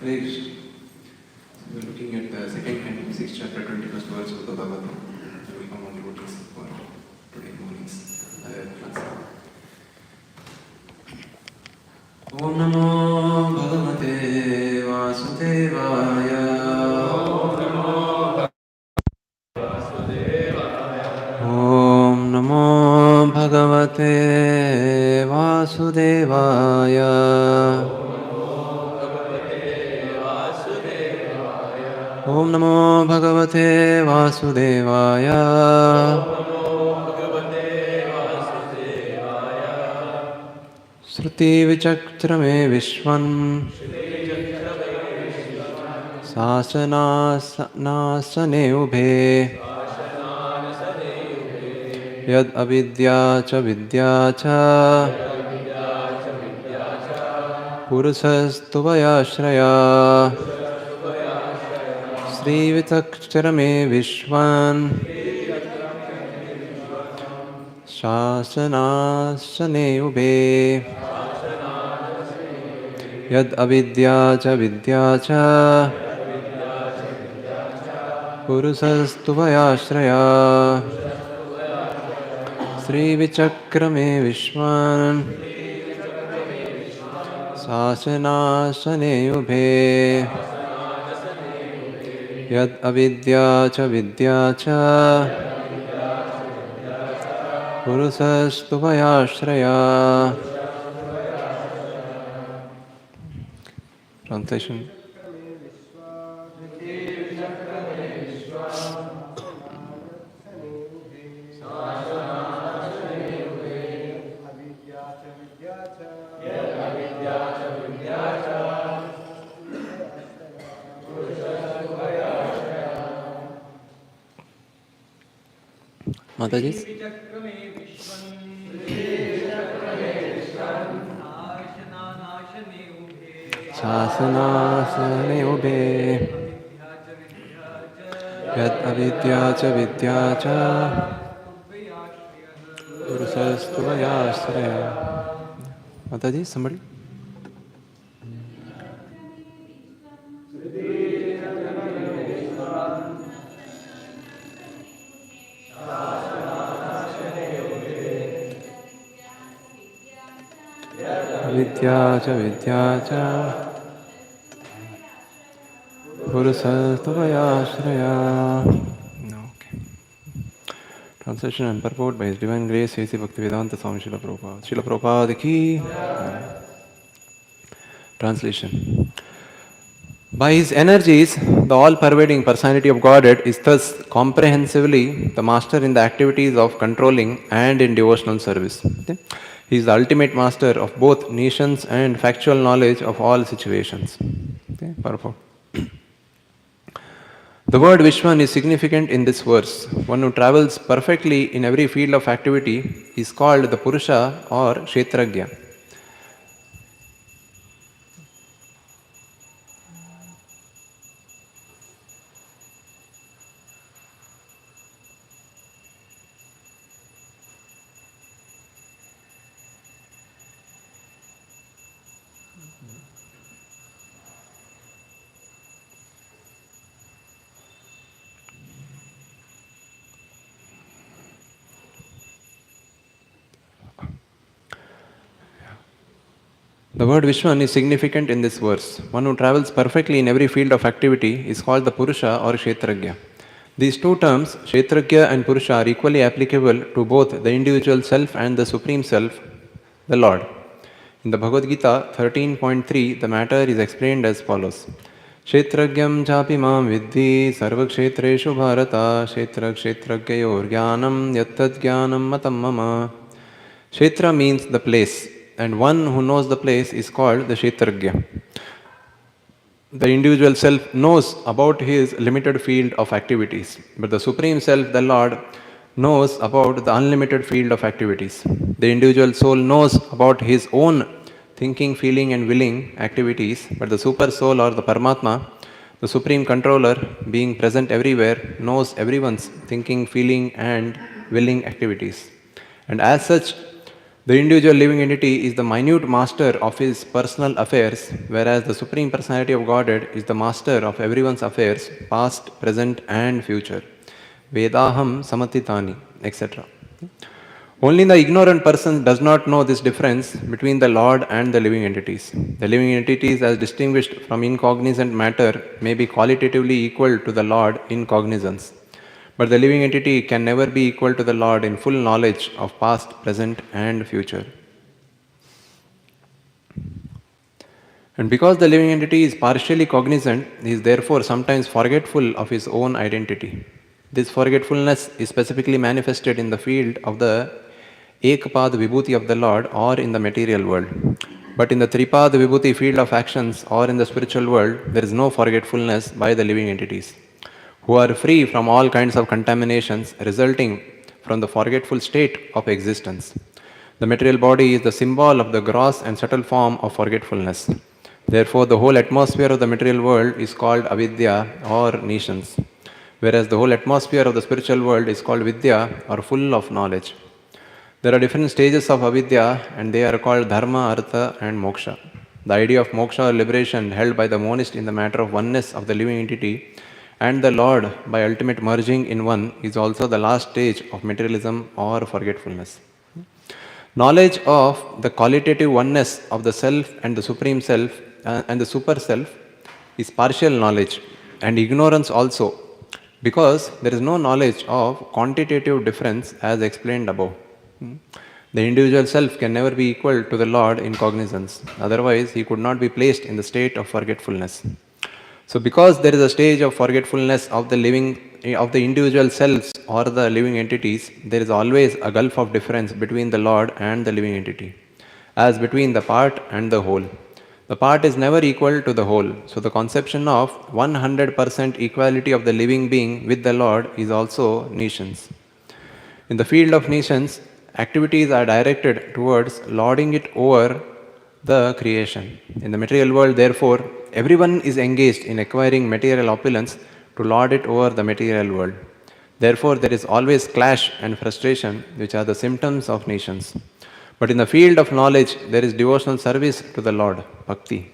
Hare Krishna. We are looking at the second canto, 6th chapter, 21st verse of the Bhagavatam. We will come on devotees for today morning's class. Om Namo Bhagavate Vasudevaya. Om Namo Bhagavate Vasudevaya. Om Namo Bhagavate Vasudevaya. Shruti Vichakrame Vishwan Sasanasane Ubhe Yad Avidya Cha Vidya Cha Purusastuvaya Shraya Sri Vitakshtarame Vishwan Shasanasane Ubhe Yad Avidya Cha Vidya Cha Purusastuvaya Shraya Sri Vichakrame Vishwan Sasanasane Ubhe Yad Avidya Cha Vidya Cha Purusastuvaya Shraya. Translation. Mataji? Sasanasane Ubhe Yad Avidya Cha Vidya Cha Purusastuvaya Shraya. Mataji, somebody? Vidya Cha Vidya Cha Purusastuvaya Shraya. Okay. Translation and purport by His Divine Grace, A.C. Bhaktivedanta Swami Srila Prabhupada. Srila Prabhupada ki. Translation. By His energies, the all-pervading personality of Godhead is thus comprehensively the master in the activities of controlling and in devotional service. Okay? He is the ultimate master of both nations and factual knowledge of all situations. Okay? Purport. The word Vishwan is significant in this verse. One who travels perfectly in every field of activity is called the Purusha or Kshetragya. The word Vishwan is significant in this verse. One who travels perfectly in every field of activity is called the Purusha or Kshetragya. These two terms, Kshetragya and Purusha, are equally applicable to both the individual self and the Supreme Self, the Lord. In the Bhagavad Gita 13.3, the matter is explained as follows. Kshetragyam chapi mam vidhi sarvakshetreshu bharata kshetra kshetragyayor jnanam yattad jnanam matam mama. Kshetra means the place, and one who knows the place is called the Kshetragya. The individual self knows about his limited field of activities, but the Supreme Self, the Lord, knows about the unlimited field of activities. The individual soul knows about his own thinking, feeling and willing activities, but the Super Soul or the Paramatma, the Supreme Controller, being present everywhere, knows everyone's thinking, feeling and willing activities. And as such, The individual living entity is the minute master of his personal affairs, whereas the Supreme Personality of Godhead is the master of everyone's affairs, past, present, and future. Vedaham samatitani, etc. Only the ignorant person does not know this difference between the Lord and the living entities. The living entities, as distinguished from incognizant matter, may be qualitatively equal to the Lord in cognizance. But the living entity can never be equal to the Lord in full knowledge of past, present, and future. And because the living entity is partially cognizant, he is therefore sometimes forgetful of his own identity. This forgetfulness is specifically manifested in the field of the Ekpad Vibhuti of the Lord or in the material world. But in the Tripad Vibhuti field of actions or in the spiritual world, there is no forgetfulness by the living entities, who are free from all kinds of contaminations resulting from the forgetful state of existence. The material body is the symbol of the gross and subtle form of forgetfulness. Therefore, the whole atmosphere of the material world is called avidya or nescience, whereas the whole atmosphere of the spiritual world is called vidya or full of knowledge. There are different stages of avidya and they are called dharma, artha and moksha. The idea of moksha or liberation held by the monist in the matter of oneness of the living entity and the Lord by ultimate merging in one is also the last stage of materialism or forgetfulness. Knowledge of the qualitative oneness of the self and the supreme self and the super self is partial knowledge and ignorance also, because there is no knowledge of quantitative difference as explained above. The individual self can never be equal to the Lord in cognizance, otherwise he could not be placed in the state of forgetfulness. So because there is a stage of forgetfulness of the individual selves or the living entities, there is always a gulf of difference between the Lord and the living entity, as between the part and the whole. The part is never equal to the whole. So the conception of 100% equality of the living being with the Lord is also nescience. In the field of nescience, activities are directed towards lording it over the creation. In the material world, therefore, everyone is engaged in acquiring material opulence to lord it over the material world. Therefore, there is always clash and frustration, which are the symptoms of nescience. But in the field of knowledge, there is devotional service to the Lord, bhakti.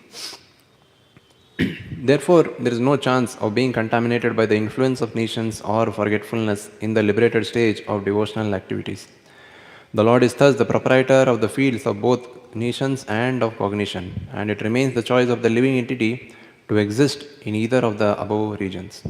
Therefore, there is no chance of being contaminated by the influence of nescience or forgetfulness in the liberated stage of devotional activities. The Lord is thus the proprietor of the fields of both nescience and of cognition, and it remains the choice of the living entity to exist in either of the above regions.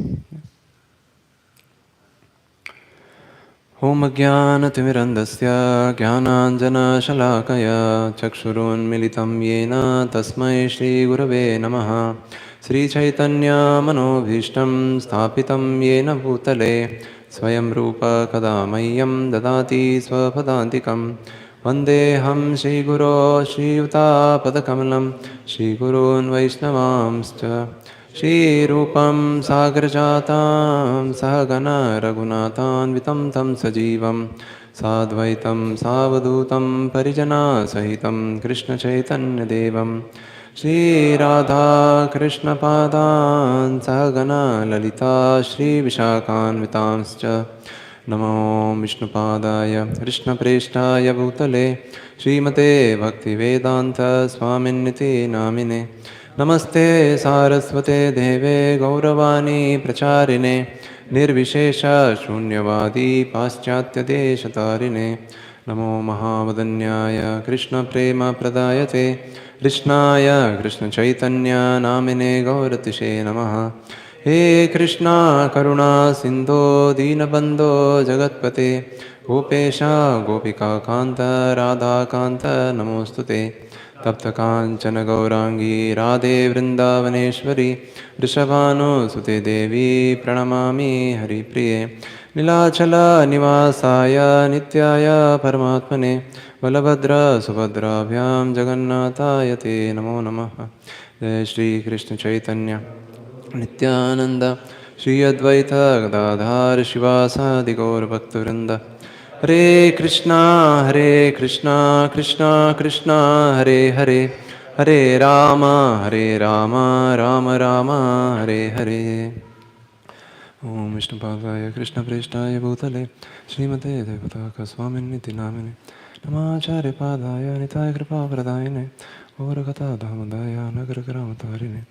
Om Jnana-timirandasya Jnananjana-shalakaya Chakshurunmilitam Yena Tasmai Shri Gurave Namaha Sri Chaitanya Manobhishtam Sthapitam Yena Bhutale Swayam Rupa Kadamayyam Dadati Swapadantikam Vandeham Shri Guru Shri Yuta Padakamalam Shri Gurun Vaishnavamscha Shri Rupam Sagrajatam Sahagana Raghunathan Tam Sajivam Sadvaitam Savadutam Parijana Sahitam Krishna Chaitanya Devam Shri Radha Krishna Padan Sahagana Lalita Shri Vishakan Vitamscha Namo Vishnupadaya Krishna Preshtaya Bhutale Srimate Bhaktivedanta Swaminiti Namine Namaste Saraswate Deve Gauravani Pracharine Nirvishesha Shunyavadi Paschatya Deshatarine Namo Mahavadanyaya Krishna Prema Pradayate Krishnaya Krishna Chaitanya Namine Gauratishe Namaha He Krishna Karuna Sindhu Dinabandho Jagatpate Gopesha Gopika Kanta Radha Kanta Namostute Tapta Kanchana Gaurangi Radhe Vrindavaneshwari Rishabhanu Sute Devi Pranamami Hari Priye Nilachala Nivasaya Nityaya Paramatmane Balabhadra Subhadrabhyam Jagannataya Te Namo Namaha Jai Shri Krishna Chaitanya Nityananda Shri Advaita Gadadhar Shivasadi Gaur Bhaktivinoda Hare Krishna Krishna Krishna Hare Hare Hare Rama Rama Rama Hare Hare Om Vishnupadaya Krishna Preshtaya Bhutale Srimate Devataka Swaminiti Namine Namacharya Padaya Nitaya Kripa Pradayane Varakata Dhamadaya Nagaragramatarini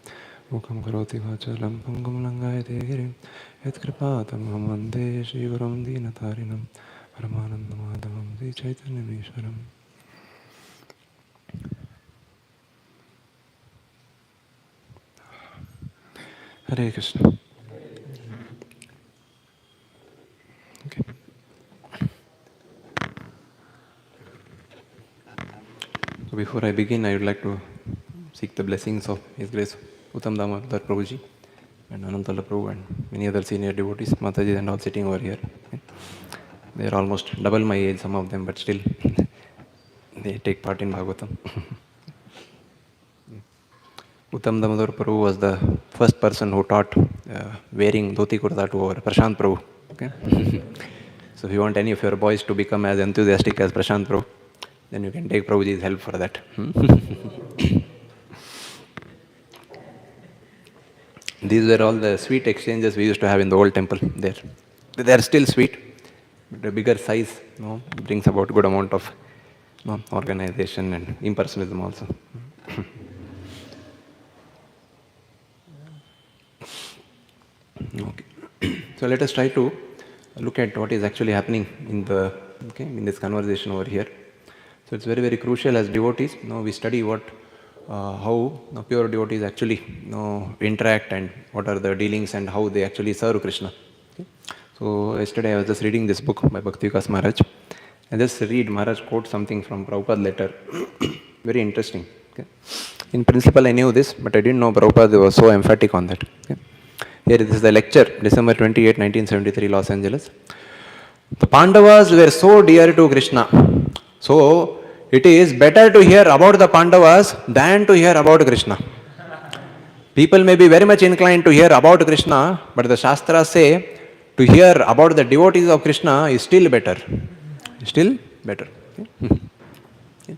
Mukam Karoti Vachalam Pangam Langayate Girim Yat Kripatam Hamande Shivaram Dinatarinam Paramanandamadamam Sri Chaitanya Ishwaram. Hare Krishna. Okay. So before I begin, I would like to seek the blessings of His Grace Uttam Damodar Prabhuji and Anantala Prabhu and many other senior devotees, Mataji and all sitting over here. Okay. They are almost double my age, some of them, but still they take part in Bhagavatam. Uttam Damodar Prabhu was the first person who taught wearing dhoti kurta to our Prashant Prabhu. Okay? So if you want any of your boys to become as enthusiastic as Prashant Prabhu, then you can take Prabhuji's help for that. These were all the sweet exchanges we used to have in the old temple there. They are still sweet, but a bigger size brings about good amount of organization and impersonalism also. Okay. So let us try to look at what is actually happening in the in this conversation over here. So it's very, very crucial as devotees. We study how pure devotees actually interact and what are the dealings and how they actually serve Krishna. Okay. So yesterday I was just reading this book by Bhakti Vikas Maharaj. I just read Maharaj quote something from Prabhupada letter. Very interesting. Okay. In principle I knew this, but I didn't know Prabhupada was so emphatic on that. Okay. Here this is the lecture, December 28, 1973, Los Angeles. The Pandavas were so dear to Krishna. So it is better to hear about the Pandavas than to hear about Krishna. People may be very much inclined to hear about Krishna, but the Shastras say to hear about the devotees of Krishna is still better. Still better. Okay. Okay.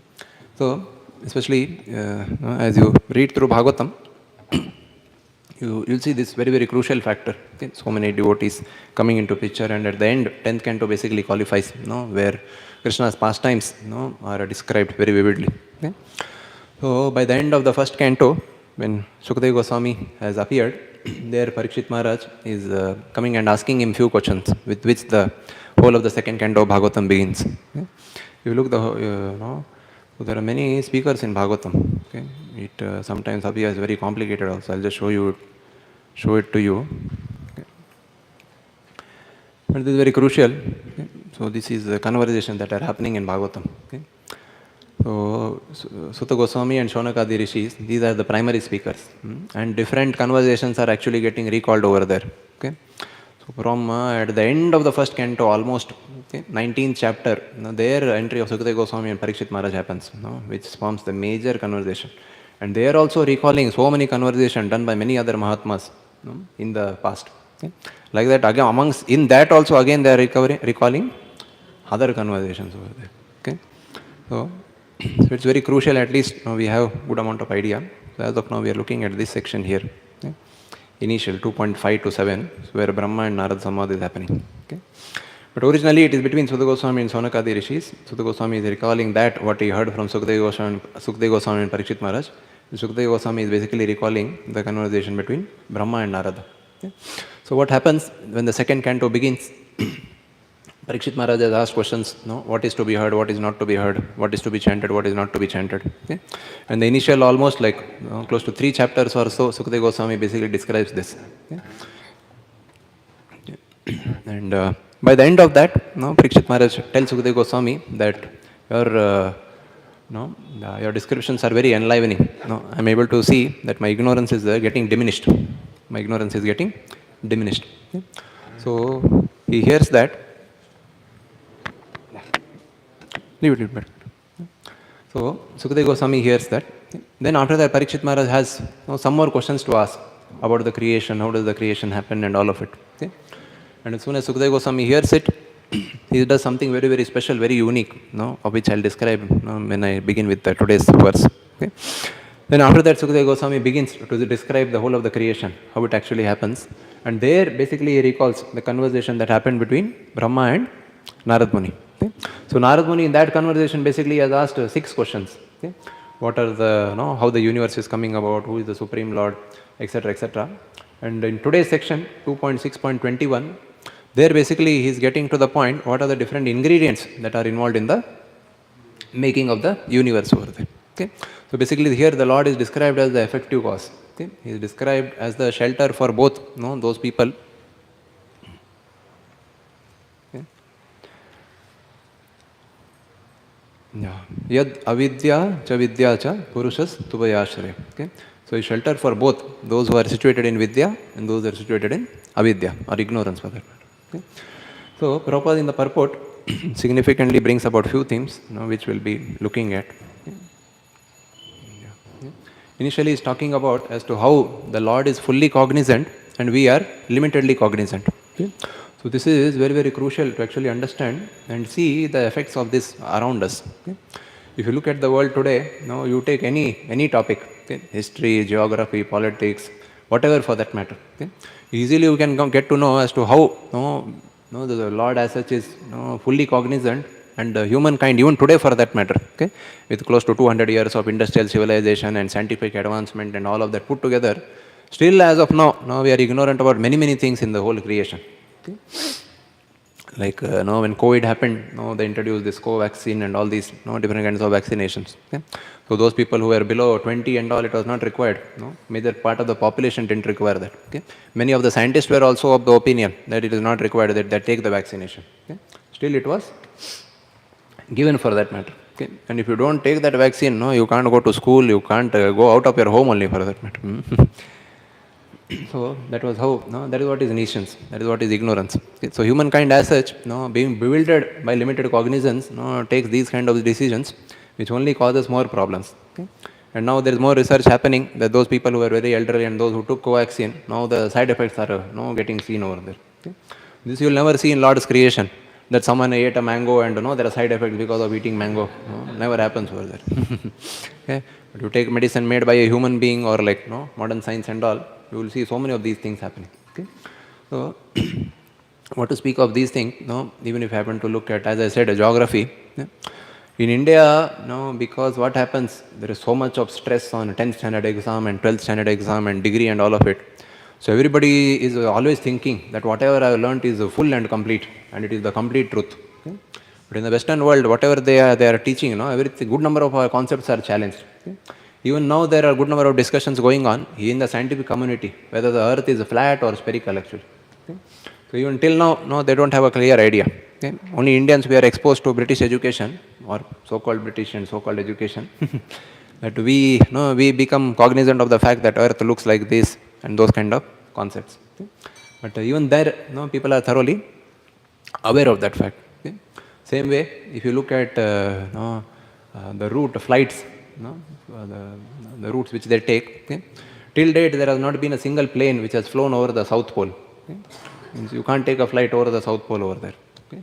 So, especially as you read through Bhagavatam, you'll see this very, very crucial factor. Okay? So many devotees coming into picture, and at the end, 10th canto basically qualifies, where Krishna's pastimes are described very vividly. Okay? So by the end of the first canto, when Sukadeva Goswami has appeared, there Parikshit Maharaj is coming and asking him few questions, with which the whole of the second canto of Bhagavatam begins. Okay? If you look so there are many speakers in Bhagavatam. Okay? It sometimes appears very complicated also. I'll just show it to you. Okay. But this is very crucial. Okay. So this is the conversation that are happening in Bhagavatam. Okay. So Sutta Goswami and Shonakadi Rishis, these are the primary speakers. And different conversations are actually getting recalled over there. Okay. So from at the end of the first canto, almost 19th chapter, their entry of Sukadeva Goswami and Parikshit Maharaj happens, which forms the major conversation. And they are also recalling so many conversations done by many other Mahatmas in the past. Okay. Like that, again, in that also again they are recalling other conversations over there. Okay. So it's very crucial, at least we have good amount of idea. So as of now we are looking at this section here. Okay. Initial 2.5 to 7, where Brahma and Narad Samvad is happening. Okay. But originally it is between Sutta Goswami and Sonakadi Rishis. Sutta Goswami is recalling that what he heard from Sukadeva Goswami and Parikshit Maharaj. Sukadeva Goswami is basically recalling the conversation between Brahma and Narada. Okay. So what happens when the second canto begins? Parikshit Maharaj has asked questions, what is to be heard, what is not to be heard, what is to be chanted, what is not to be chanted. Okay. And the initial almost close to 3 chapters or so, Sukadeva Goswami basically describes this. Okay. And by the end of that, Parikshit Maharaj tells Sukadeva Goswami that your descriptions are very enlivening. I am able to see that my ignorance is getting diminished. My ignorance is getting diminished. Okay. So he hears that. Leave it better. So Sukadeva Goswami hears that. Then after that, Parikshit Maharaj has some more questions to ask about the creation, how does the creation happen and all of it. Okay. And as soon as Sukadeva Goswami hears it, he does something very, very special, very unique, of which I'll describe when I begin with today's verse. Okay. Then after that, Sukadeva Goswami begins to describe the whole of the creation, how it actually happens. And there basically he recalls the conversation that happened between Brahma and Narad Muni. Okay. So Narad Muni in that conversation basically has asked 6 questions. Okay? What are the, how the universe is coming about, who is the Supreme Lord, etc., etc. And in today's section, 2.6.21, there basically he is getting to the point, what are the different ingredients that are involved in the making of the universe over there. Okay? So basically here the Lord is described as the effective cause. Okay? He is described as the shelter for both those people. Okay? Yeah. Yad avidya cha vidya cha purushas tuvayashraya. Okay? So he shelter for both those who are situated in vidya and those who are situated in avidya or ignorance for that matter. Okay? So Prabhupada in the purport significantly brings about few themes which we'll be looking at. Okay? Yeah. Initially he is talking about as to how the Lord is fully cognizant and we are limitedly cognizant. Okay? So this is very, very crucial to actually understand and see the effects of this around us. Okay? If you look at the world today, you take any topic, okay? History, geography, politics, whatever for that matter. Okay? Easily you can get to know as to how the Lord as such is fully cognizant, and humankind even today for that matter, okay? With close to 200 years of industrial civilization and scientific advancement and all of that put together, still as of now we are ignorant about many things in the whole creation. Okay? Like when COVID happened, they introduced this co-vaccine and all these different kinds of vaccinations. Okay? So those people who were below 20 and all, it was not required. Major part of the population didn't require that. Okay? Many of the scientists were also of the opinion that it is not required that they take the vaccination. Okay? Still it was given for that matter. Okay? And if you don't take that vaccine, you can't go to school, you can't go out of your home only for that matter. So that was how, that is what is nations, that is what is ignorance. Okay? So humankind as such, being bewildered by limited cognizance, takes these kind of decisions, which only causes more problems. Okay? And now there is more research happening that those people who are very elderly and those who took covaxin, now the side effects are getting seen over there. Okay? This you will never see in Lord's creation, that someone ate a mango and there are side effects because of eating mango. Never happens over there. Okay? But you take medicine made by a human being or like modern science and all, you will see so many of these things happening. Okay? So, what to speak of these things, even if you happen to look at, as I said, a geography, in India, because what happens, there is so much of stress on 10th standard exam and 12th standard exam and degree and all of it. So everybody is always thinking that whatever I have learnt is full and complete, and it is the complete truth. Okay? But in the Western world, whatever they are teaching, everything, good number of our concepts are challenged. Okay? Even now there are a good number of discussions going on in the scientific community, whether the earth is flat or spherical actually. Okay? So even till now, they don't have a clear idea. Okay? Only Indians, we are exposed to British education, or so-called British and so-called education, that we become cognizant of the fact that earth looks like this and those kind of concepts. Okay? But even there, people are thoroughly aware of that fact. Okay? Same way, if you look at the route flights, the routes which they take, okay? Till date there has not been a single plane which has flown over the South Pole. Okay? Means you can't take a flight over the South Pole over there. Okay?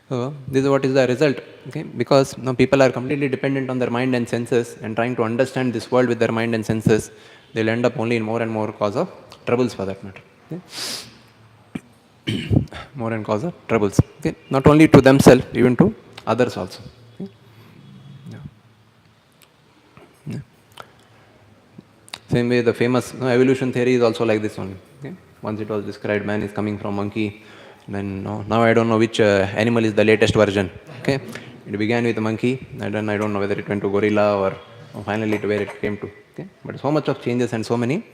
So this is what is the result. Okay? Because people are completely dependent on their mind and senses, and trying to understand this world with their mind and senses, they'll end up only in more and more cause of troubles for that matter. Okay? More and cause of troubles. Okay? Not only to themselves, even to others also. Okay? Yeah. Yeah. Same way the famous evolution theory is also like this only. Okay? Once it was described, man is coming from monkey. Then now I don't know which animal is the latest version. Okay? It began with a monkey, and then I don't know whether it went to gorilla or finally to where it came to. Okay? But so much of changes and so many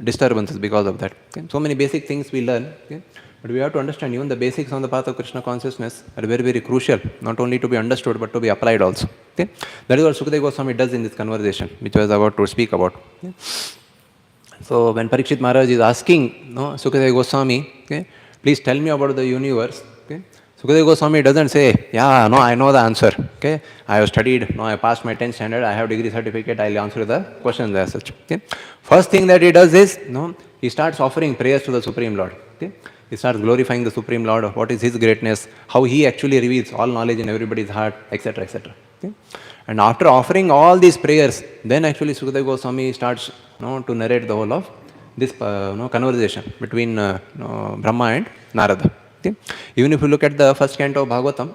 disturbances because of that. Okay? So many basic things we learn. Okay? But we have to understand even the basics on the path of Krishna consciousness are very, very crucial, not only to be understood but to be applied also. Okay? That is what Sukadeva Goswami does in this conversation, which I was about to speak about. Okay? So when Parikshit Maharaj is asking Sukadeva Goswami, okay, please tell me about the universe. Okay? Sukadeva Goswami doesn't say, yeah, no, I know the answer. Okay? I have studied, I passed my 10th standard, I have degree certificate, I'll answer the questions as such. Okay? First thing that he does is, he starts offering prayers to the Supreme Lord. Okay? He starts glorifying the Supreme Lord, what is His greatness, how He actually reveals all knowledge in everybody's heart, etc., etc. Okay? And after offering all these prayers, then actually Sukadeva Goswami starts to narrate the whole of this conversation between Brahma and Narada. Okay? Even if you look at the first canto of Bhagavatam,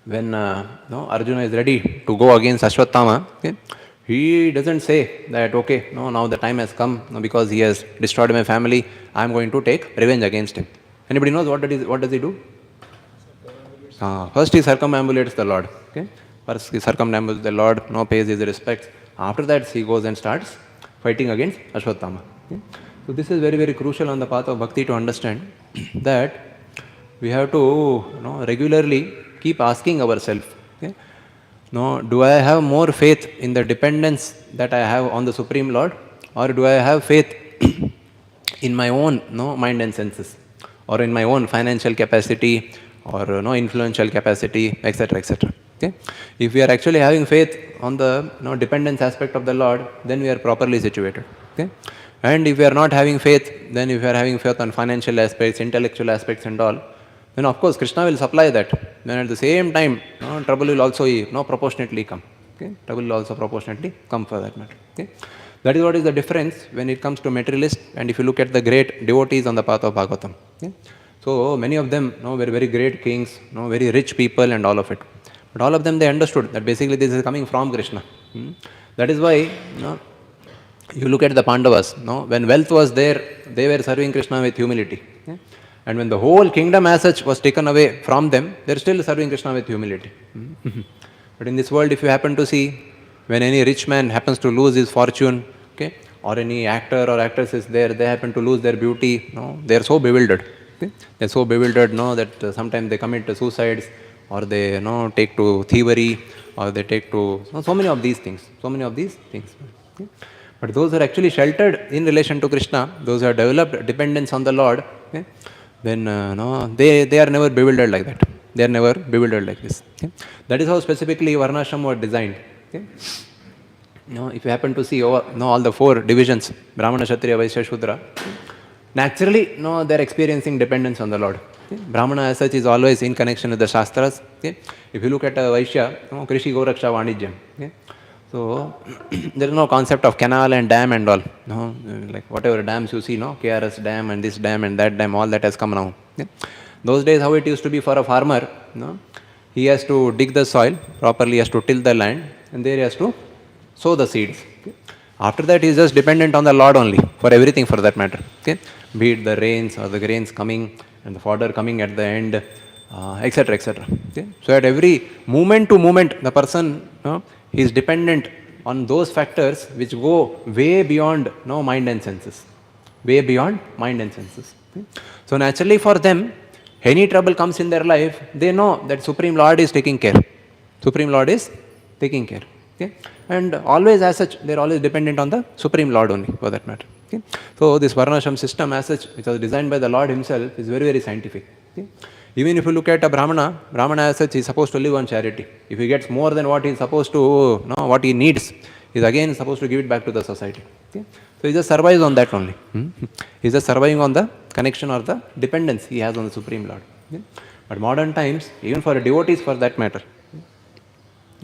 when no, Arjuna is ready to go against Ashwatthama, okay, he doesn't say that, okay, no, now the time has come, no, because he has destroyed my family, I am going to take revenge against him. Anybody knows what does he do? First he circumambulates the Lord. Okay? First he circumambulates the Lord, no, pays his respects. After that he goes and starts fighting against Ashwatthama. Okay? So this is very, very crucial on the path of bhakti to understand that we have to, regularly keep asking ourselves, okay, no, do I have more faith in the dependence that I have on the Supreme Lord, or do I have faith in my own, mind and senses, or in my own financial capacity, or influential capacity, etc., etc. Okay? If we are actually having faith on the dependence aspect of the Lord, then we are properly situated. Okay? And if we are not having faith, then if we are having faith on financial aspects, intellectual aspects, and all, then of course Krishna will supply that. Then at the same time, trouble will also proportionately come. Okay? Trouble will also proportionately come for that matter. Okay? That is what is the difference when it comes to materialist. And if you look at the great devotees on the path of Bhagavatam. Okay? So many of them were very great kings, very rich people and all of it. But all of them, they understood that basically this is coming from Krishna. That is why you look at the Pandavas. When wealth was there, they were serving Krishna with humility. Okay? And when the whole kingdom as such was taken away from them, they are still serving Krishna with humility. But in this world, if you happen to see, when any rich man happens to lose his fortune, okay, or any actor or actress is there, they happen to lose their beauty, they are so bewildered. Okay? They are so bewildered, that sometimes they commit suicides, or they take to thievery, or they take to so many of these things. So many of these things. Okay? But those who are actually sheltered in relation to Krishna, those who have developed dependence on the Lord, okay, then they are never bewildered like that. They are never bewildered like this. Okay? That is how specifically Varnashram were designed. Okay? If you happen to see all the four divisions, Brahmana, Kshatriya, Vaishya, Shudra, naturally, they are experiencing dependence on the Lord. Okay? Brahmana as such is always in connection with the Shastras. Okay? If you look at Vaishya, Krishi, Goraksha, Vanijyam. Okay? So, there is no concept of canal and dam and all. Like whatever dams you see, KRS dam and this dam and that dam, all that has come now. Okay? Those days, how it used to be for a farmer, he has to dig the soil properly, he has to till the land, and there he has to sow the seeds. Okay? After that, he is just dependent on the Lord only for everything for that matter. Okay? Be it the rains or the grains coming and the fodder coming at the end, etc., etc. Okay? So, at every moment to moment, the person he is dependent on those factors which go way beyond mind and senses. Way beyond mind and senses. Okay? So, naturally for them, any trouble comes in their life, they know that Supreme Lord is taking care. Supreme Lord is taking care. Okay? And always as such, they are always dependent on the Supreme Lord only for that matter. Okay? So this Varnashram system as such, which was designed by the Lord himself, is very scientific. Okay? Even if you look at a Brahmana as such is supposed to live on charity. If he gets more than what he is supposed to, what he needs, he is again supposed to give it back to the society. Okay? So he just survives on that only. He is just surviving on the connection or the dependence he has on the Supreme Lord. Okay? But modern times, even for devotees for that matter,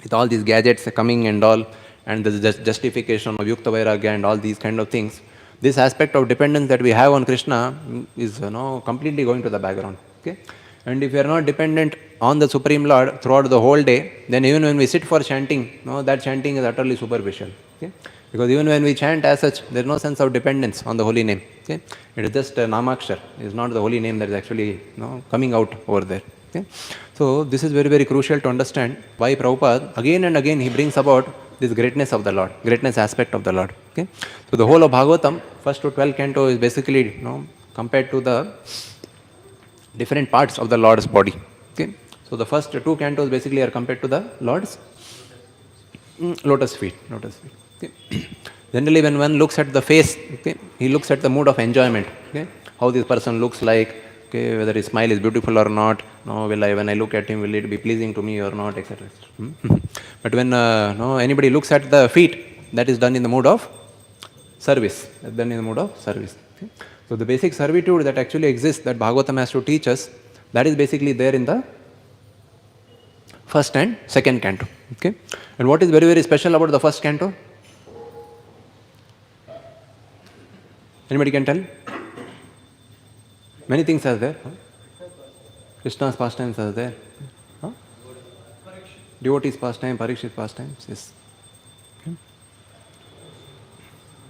with all these gadgets coming and all, and the justification of Yukta Vairagya and all these kind of things, this aspect of dependence that we have on Krishna is completely going to the background. Okay? And if we are not dependent on the Supreme Lord throughout the whole day, then even when we sit for chanting, that chanting is utterly superficial. Okay? Because even when we chant as such, there is no sense of dependence on the holy name. Okay? It is just Namakshar. It is not the holy name that is actually coming out over there. Okay? So this is very crucial to understand why Prabhupada again and again he brings about this greatness of the Lord, greatness aspect of the Lord. Okay? So the whole of Bhagavatam, first to 12 canto is basically compared to the different parts of the Lord's body. Okay? So the first two cantos basically are compared to the Lord's lotus feet. Okay? Generally when one looks at the face, okay, he looks at the mood of enjoyment. Okay? How this person looks like, okay, whether his smile is beautiful or not, when I look at him, will it be pleasing to me or not, etc. But when anybody looks at the feet, that is done in the mood of service. Okay? So the basic servitude that actually exists, that Bhagavatam has to teach us, that is basically there in the first and second canto. Okay? And what is very special about the first canto? Anybody can tell? Many things are there. Krishna's pastimes are there. Devotees pastime, Parikshit pastimes, yes. Okay.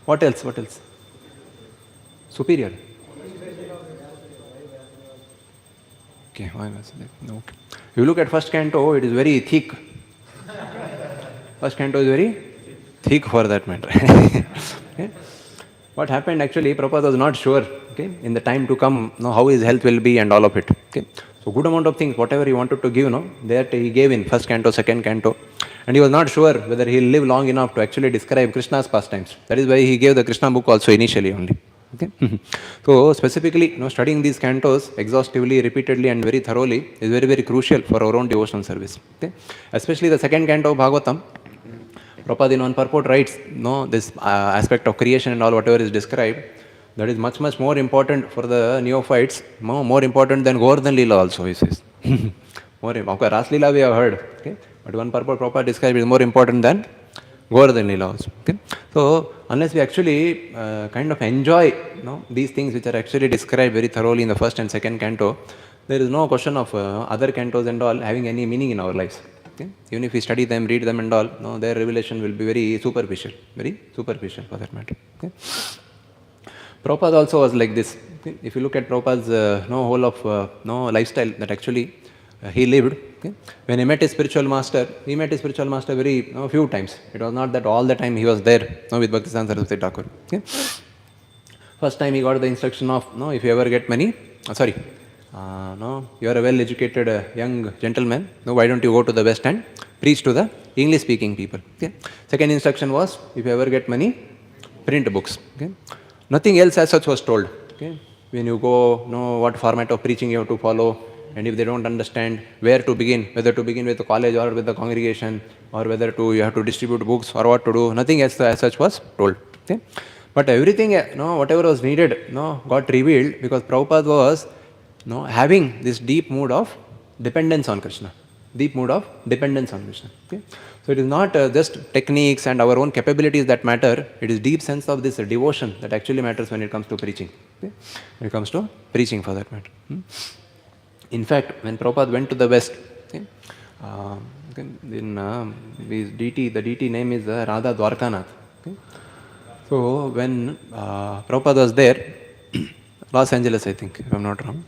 What else? What else? Superior. Okay, why was it? Okay. If you look at first canto, it is very thick. First canto is very thick for that matter. Okay. What happened actually, Prabhupada was not sure, okay, in the time to come, how his health will be and all of it. Okay. So good amount of things, whatever he wanted to give, that he gave in first canto, second canto. And he was not sure whether he'll live long enough to actually describe Krishna's pastimes. That is why he gave the Krishna book also initially only. Okay. So specifically, studying these cantos exhaustively, repeatedly and very thoroughly is very, very crucial for our own devotional service. Okay. Especially the second canto of Bhagavatam. Prabhupada in one purport writes, this aspect of creation and all whatever is described, that is much, much more important for the neophytes, more important than Govardhan Leela also, he says. More, of course, Ras Leela we have heard, okay? But one purport Prabhupada described is more important than Govardhan Leela also. Okay? So, unless we actually kind of enjoy these things which are actually described very thoroughly in the first and second canto, there is no question of other cantos and all having any meaning in our lives. Okay? Even if we study them, read them and all, their revelation will be very superficial for that matter. Okay? Prabhupada also was like this. Okay? If you look at Prabhupada's whole of lifestyle that actually he lived, okay? When he met his spiritual master, very few times. It was not that all the time he was there with Bhaktisiddhanta Saraswati Thakur. Okay? First time he got the instruction of, if you ever get money, you are a well-educated young gentleman, why don't you go to the West and preach to the English-speaking people. Okay? Second instruction was, if you ever get money, print books. Okay? Nothing else as such was told. Okay? When you go, what format of preaching you have to follow, and if they don't understand where to begin, whether to begin with the college or with the congregation, or whether you have to distribute books or what to do, nothing else as such was told. Okay? But everything, whatever was needed, got revealed because Prabhupada was having this deep mood of dependence on Krishna. Okay? So it is not just techniques and our own capabilities that matter, it is deep sense of this devotion that actually matters when it comes to preaching. Okay? When it comes to preaching for that matter. In fact, when Prabhupada went to the West, okay, in the deity name is Radha Dwarkanath. Okay? So when Prabhupada was there, Los Angeles I think, if I am not wrong.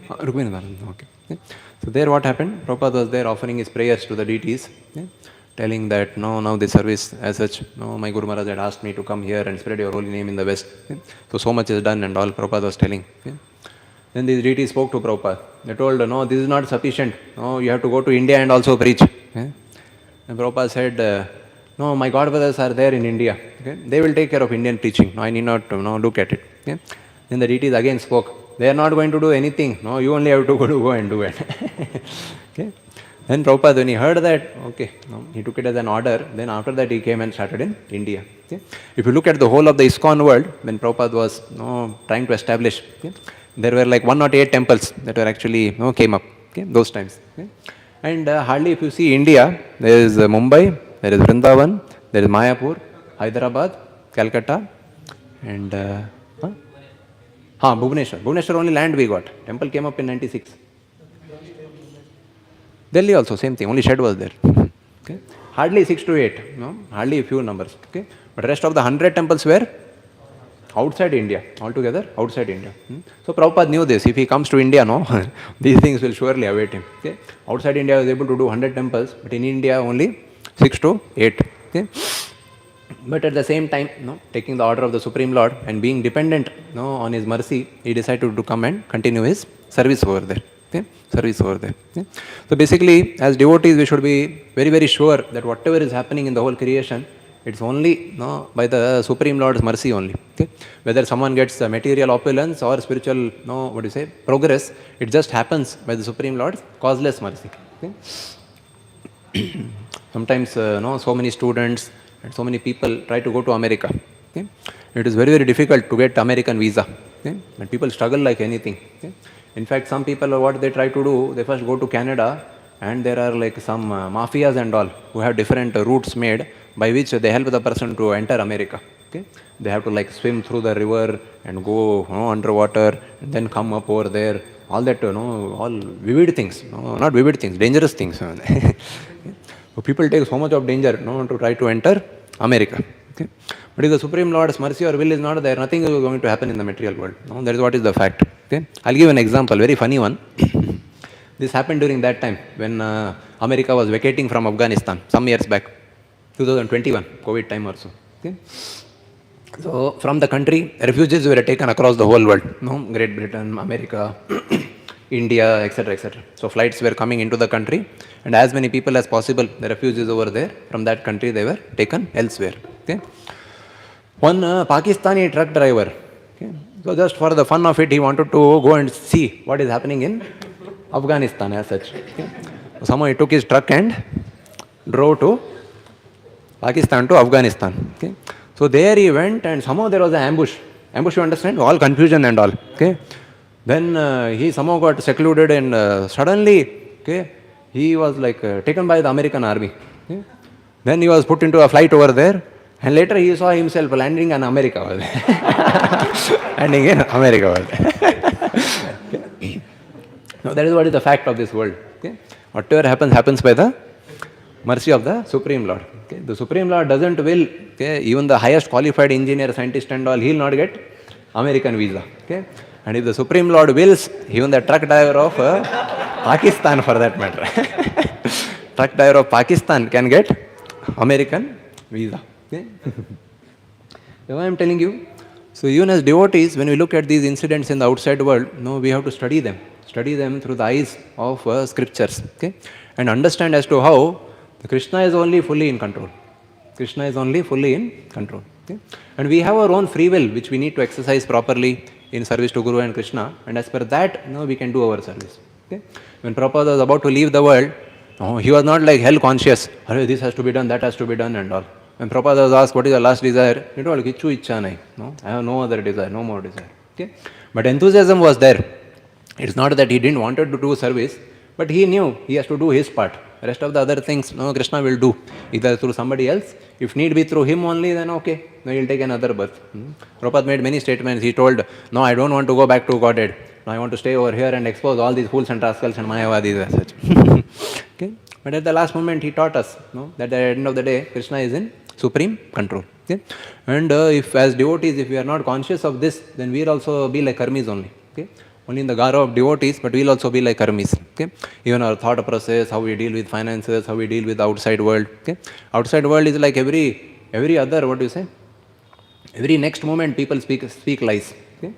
Okay. So there what happened? Prabhupada was there offering his prayers to the deities, telling that now this service as such, my Guru Maharaj had asked me to come here and spread your holy name in the West. So much is done and all Prabhupada was telling. Then these deities spoke to Prabhupada. They told, no, this is not sufficient. No, you have to go to India and also preach. And Prabhupada said, no, my godbrothers are there in India. Okay? They will take care of Indian preaching. No, I need not look at it. Okay? Then the deities again spoke. They are not going to do anything. No, you only have to go and do it. Okay? Then Prabhupada, when he heard that, he took it as an order. Then after that, he came and started in India. Okay? If you look at the whole of the ISKCON world, when Prabhupada was trying to establish, there were like 108 temples that were actually came up. Okay? Those times. Okay? And hardly if you see India, there is Mumbai, there is Vrindavan, there is Mayapur, Hyderabad, Calcutta, and Bhubaneswar. Bhubaneswar only land we got. Temple came up in 96. Delhi also same thing. Only shed was there. Okay. Hardly 6 to 8. Hardly a few numbers. Okay. But rest of the 100 temples were outside India. Altogether outside India. So Prabhupada knew this. If he comes to India, these things will surely await him. Okay. Outside India he was able to do 100 temples, but in India only 6 to 8. Okay. But at the same time, taking the order of the Supreme Lord and being dependent on His mercy, he decided to come and continue his service over there. Okay? Service over there. Okay? So basically, as devotees, we should be very, very sure that whatever is happening in the whole creation, it's only by the Supreme Lord's mercy only. Okay? Whether someone gets material opulence or spiritual progress, it just happens by the Supreme Lord's causeless mercy. Okay? Sometimes, so many students and so many people try to go to America. Okay? It is very, very difficult to get American visa. Okay? And people struggle like anything. Okay? In fact, some people, what they try to do, they first go to Canada, and there are like some mafias and all who have different routes made by which they help the person to enter America. Okay? They have to like swim through the river and go underwater and then come up over there. All that, all vivid things, not vivid things, dangerous things. So people take so much of danger, to try to enter America. Okay? But if the Supreme Lord's mercy or will is not there, nothing is going to happen in the material world. No? That is what is the fact. Okay? I'll give an example, very funny one. This happened during that time when America was vacating from Afghanistan some years back, 2021, COVID time or so. Okay? So from the country, refugees were taken across the whole world. Great Britain, America, India, etc., etc. So flights were coming into the country, and as many people as possible, the refugees over there from that country, they were taken elsewhere. Okay? One Pakistani truck driver, okay, so just for the fun of it, he wanted to go and see what is happening in Afghanistan as such. Okay? So somehow he took his truck and drove to Pakistan to Afghanistan. Okay? So there he went, and somehow there was an ambush. Ambush, you understand? All confusion and all. Okay? Then he somehow got secluded, and suddenly, okay, he was like taken by the American army. Okay? Then he was put into a flight over there, and later he saw himself landing in America. Landing in America. Okay? Now that is what is the fact of this world. Okay? Whatever happens, happens by the mercy of the Supreme Lord. Okay? The Supreme Lord doesn't will, okay, even the highest qualified engineer, scientist and all, he will not get American visa. Okay? And if the Supreme Lord wills, even the truck driver of Pakistan for that matter, truck driver of Pakistan can get American visa. Okay? Why I am telling you? So even as devotees, when we look at these incidents in the outside world, we have to study them through the eyes of scriptures, okay, and understand as to how Krishna is only fully in control. Krishna is only fully in control. Okay? And we have our own free will, which we need to exercise properly in service to Guru and Krishna, and as per that, we can do our service. Okay? When Prabhupada was about to leave the world, he was not like hell conscious. This has to be done, that has to be done, and all. When Prabhupada was asked, what is the last desire? He told, Kichu ichcha nahi. No, I have no other desire, no more desire. Okay? But enthusiasm was there. It's not that he didn't wanted to do service, but he knew he has to do his part. Rest of the other things, Krishna will do, either through somebody else. If need be through him only, then okay, he'll take another birth. Prabhupada made many statements. He told, no, I don't want to go back to Godhead. No, I want to stay over here and expose all these fools and rascals and Mayavadis as such. Okay? But at the last moment, he taught us that at the end of the day, Krishna is in supreme control. Okay? And if as devotees, if we are not conscious of this, then we'll also be like karmis only. Okay? Only in the gara of devotees, but we'll also be like karmis. Okay? Even our thought process, how we deal with finances, how we deal with the outside world. Okay? Outside world is like every other, what do you say? Every next moment people speak lies. Okay?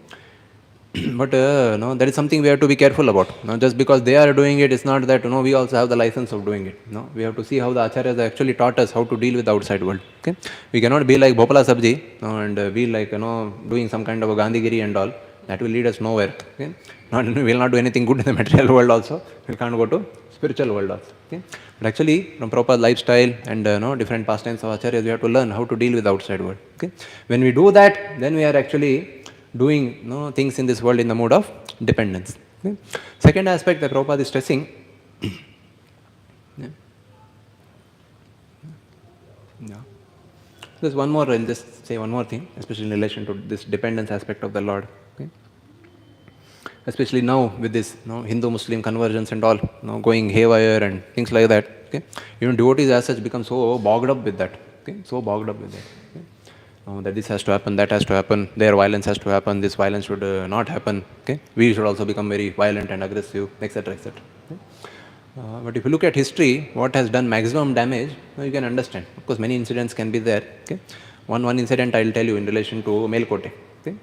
But that is something we have to be careful about. Just because they are doing it, it's not that we also have the license of doing it. We have to see how the acharyas actually taught us how to deal with the outside world. Okay? We cannot be like Bhopala Sabji and be like doing some kind of a Gandhigiri and all. That will lead us nowhere. Okay? We will not do anything good in the material world also. We can't go to spiritual world also. Okay? But actually, from proper lifestyle and different pastimes of acharyas, we have to learn how to deal with the outside world. Okay? When we do that, then we are actually doing things in this world in the mode of dependence. Okay? Second aspect that Prabhupada is stressing. There's one more, I'll just say one more thing, especially in relation to this dependence aspect of the Lord. Okay? Especially now with this Hindu-Muslim conversions and all going haywire and things like that. Okay? Even devotees as such become so bogged up with that. Okay? So bogged up with that. Okay? That this has to happen, that has to happen, their violence has to happen, this violence should not happen. Okay? We should also become very violent and aggressive, etc. etc. Okay? But if you look at history, what has done maximum damage, you can understand. Of course, many incidents can be there. Okay? One incident I will tell you in relation to Melkote. Okay?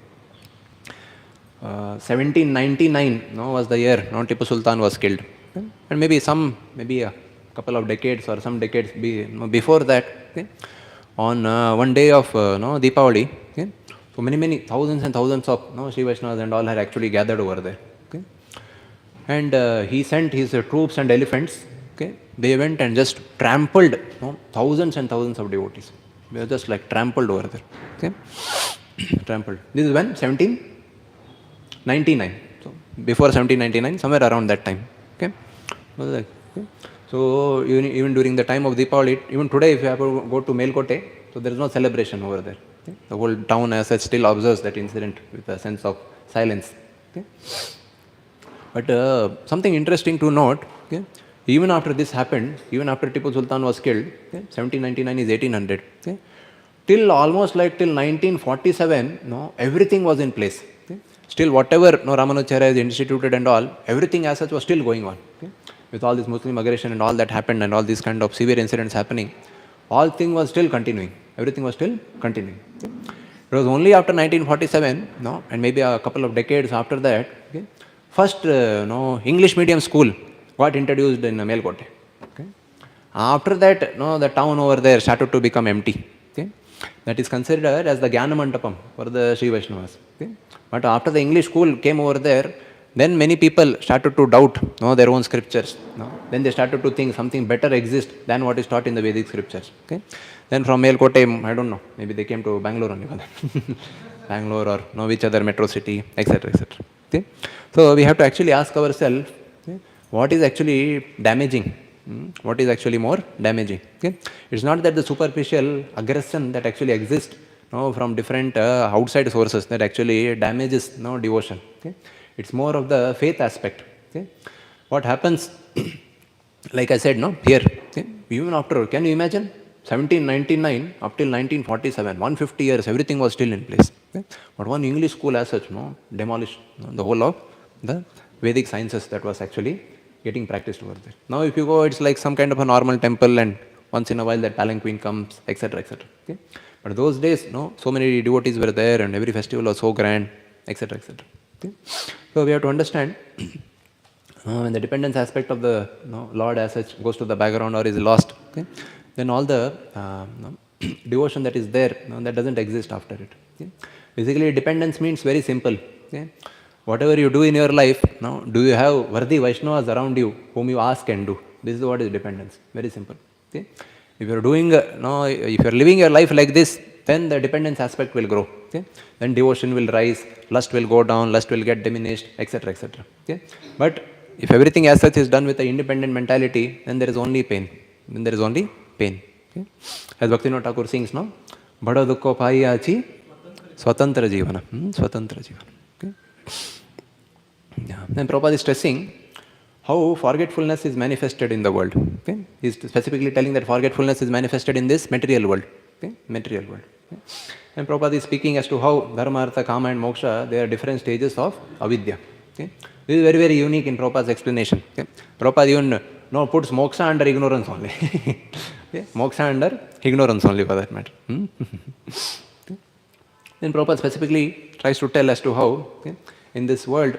1799 was the year Tipu Sultan was killed. Okay? And maybe a couple of decades or some decades before that, okay? On one day of Deepavali, okay? So many thousands and thousands of Sri Vaishnavas and all had actually gathered over there. Okay? And he sent his troops and elephants. Okay? They went and just trampled thousands and thousands of devotees. They were just like trampled over there. Okay? Trampled. This is when? 1799. So before 1799, somewhere around that time. Okay? Okay? So even during the time of Deepavali, even today if you have to go to Melkote, so there is no celebration over there. Okay? The whole town as such still observes that incident with a sense of silence. Okay? But something interesting to note, okay? Even after this happened, even after Tipu Sultan was killed, 1799 is 1800, till almost like till 1947, everything was in place. Still whatever Ramanujacharya has instituted and all, everything as such was still going on. With all this Muslim aggression and all that happened and all these kind of severe incidents happening, all thing was still continuing. Everything was still continuing. It was only after 1947, and maybe a couple of decades after that, first English medium school got introduced in Melkote. After that, the town over there started to become empty. That is considered as the Jnana Mandapam for the Sri Vaishnavas. But after the English school came over there, then many people started to doubt their own scriptures. Then they started to think something better exists than what is taught in the Vedic scriptures. Then from Melkote, I don't know, maybe they came to Bangalore only. Bangalore or which other metro city, etc. etc. So we have to actually ask ourselves, what is actually damaging? What is actually more damaging? It's not that the superficial aggression that actually exists from different outside sources that actually damages devotion. It's more of the faith aspect. What happens, like I said, here, even after, can you imagine, 1799 up till 1947, 150 years, everything was still in place. But one English school as such, demolished the whole of the Vedic sciences that was actually getting practiced over there. Now if you go, it's like some kind of a normal temple and once in a while that palanquin comes, etc. etc. But those days, so many devotees were there and every festival was so grand, etc. etc. So we have to understand when the dependence aspect of the Lord as such goes to the background or is lost, then all the devotion that is there, that doesn't exist after it. Basically, dependence means very simple. Whatever you do in your life, do you have worthy Vaishnavas around you whom you ask and do? This is what is dependence. Very simple. If you are doing, if you are living your life like this, then the dependence aspect will grow. Then devotion will rise, lust will go down, lust will get diminished, etc. etc. But if everything as such is done with an independent mentality, then there is only pain. Then there is only pain. As Bhaktivinoda Thakur sings, Bada Dukko Pai Achi Swatantra Jivana. Swatantra Jivana. Then Prabhupada is stressing how forgetfulness is manifested in the world. He is specifically telling that forgetfulness is manifested in this material world. Material world. And Prabhupada is speaking as to how Dharma, Artha, Kama and Moksha, they are different stages of avidya. This is very, very unique in Prabhupada's explanation. Prabhupada even puts moksha under ignorance only. Moksha under ignorance only for that matter. Then Prabhupada specifically tries to tell as to how in this world,